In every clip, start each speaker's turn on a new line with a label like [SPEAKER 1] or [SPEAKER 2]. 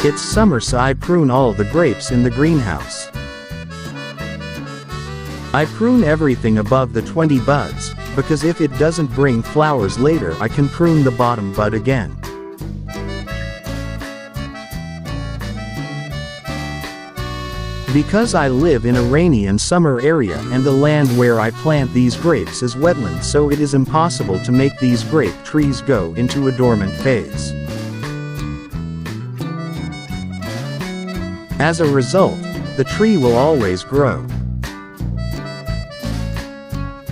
[SPEAKER 1] It's summer, so I prune all the grapes in the greenhouse. I prune everything above the 20 buds, because if it doesn't bring flowers later I can prune the bottom bud again. Because I live in a rainy and summer area and the land where I plant these grapes is wetland, so it is impossible to make these grape trees go into a dormant phase. As a result, the tree will always grow.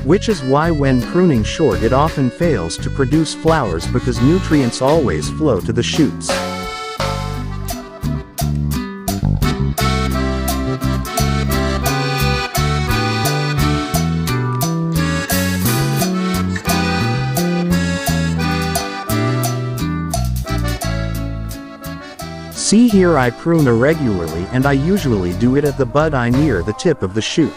[SPEAKER 1] Which is why when pruning short it often fails to produce flowers because nutrients always flow to the shoots. See here, I prune irregularly, and I usually do it at the bud eye near the tip of the shoot.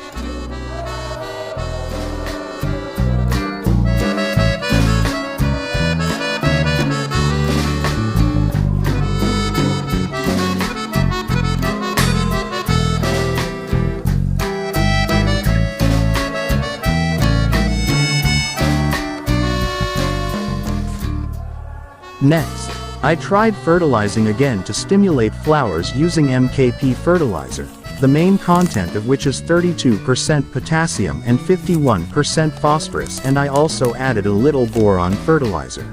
[SPEAKER 1] Next, I tried fertilizing again to stimulate flowers using MKP fertilizer, the main content of which is 32% potassium and 51% phosphorus, and I also added a little boron fertilizer.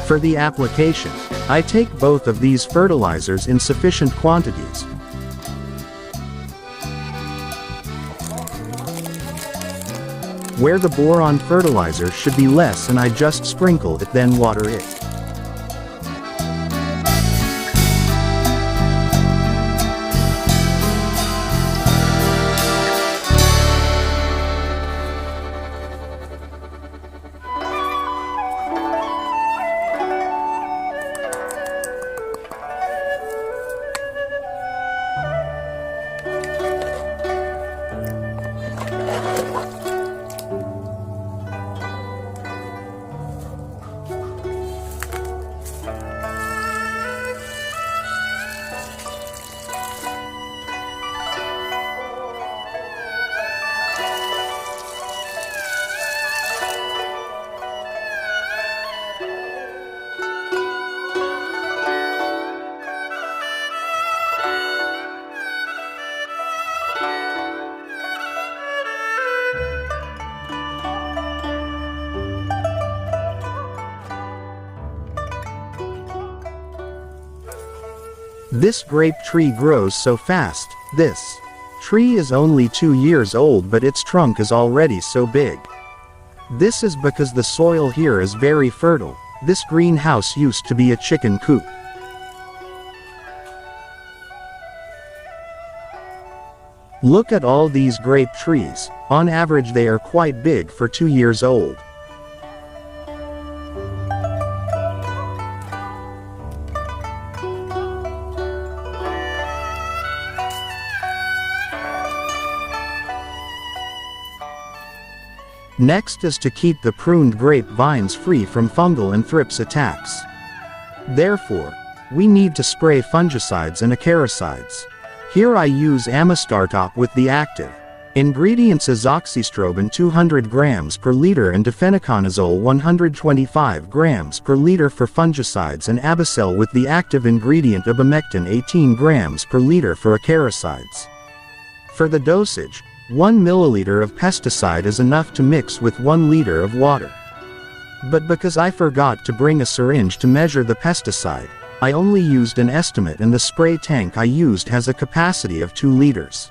[SPEAKER 1] For the application, I take both of these fertilizers in sufficient quantities. Where the boron fertilizer should be less, and I just sprinkle it, then water it. This grape tree grows so fast. This tree is only 2 years old, but its trunk is already so big. This is because the soil here is very fertile. This greenhouse used to be a chicken coop. Look at all these grape trees. On average they are quite big for 2 years old. Next is to keep the pruned grapevines free from fungal and thrips attacks. Therefore, we need to spray fungicides and acaricides. Here I use Amistartop with the active ingredients azoxystrobin 200 grams per liter and difenoconazole 125 grams per liter for fungicides, and Abicel with the active ingredient abamectin 18 grams per liter for acaricides. For the dosage, 1 milliliter of pesticide is enough to mix with 1 liter of water. But because I forgot to bring a syringe to measure the pesticide, I only used an estimate, and the spray tank I used has a capacity of 2 liters.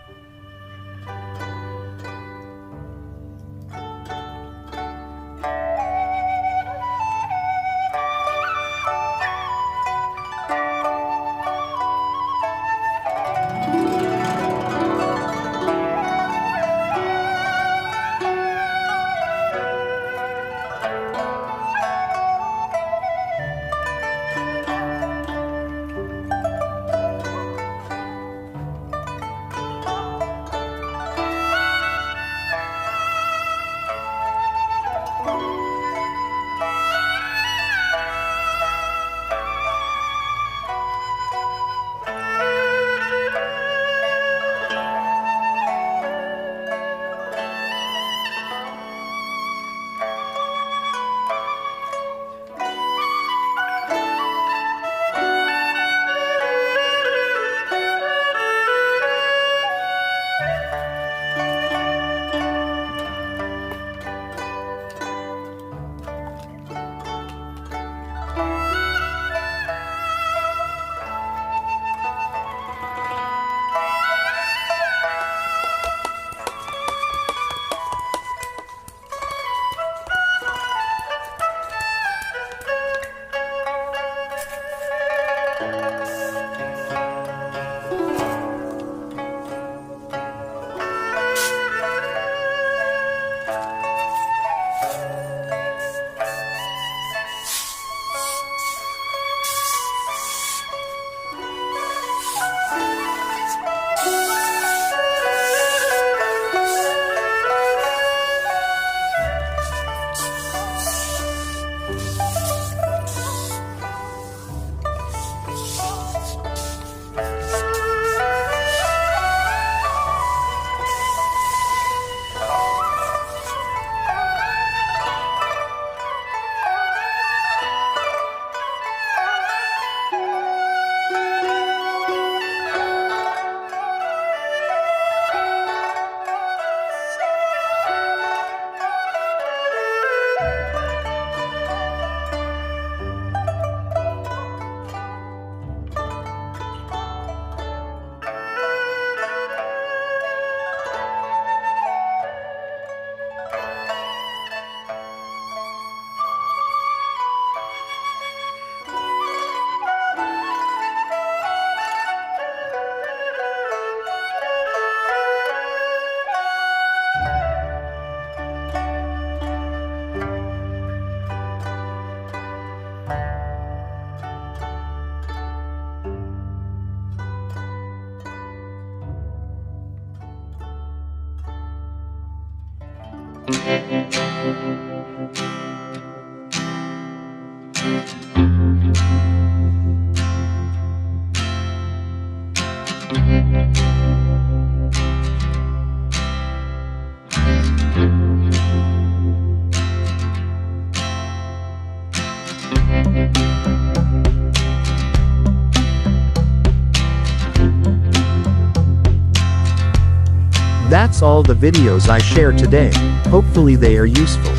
[SPEAKER 1] That's all the videos I share today, hopefully they are useful.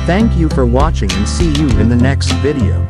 [SPEAKER 1] Thank you for watching and see you in the next video.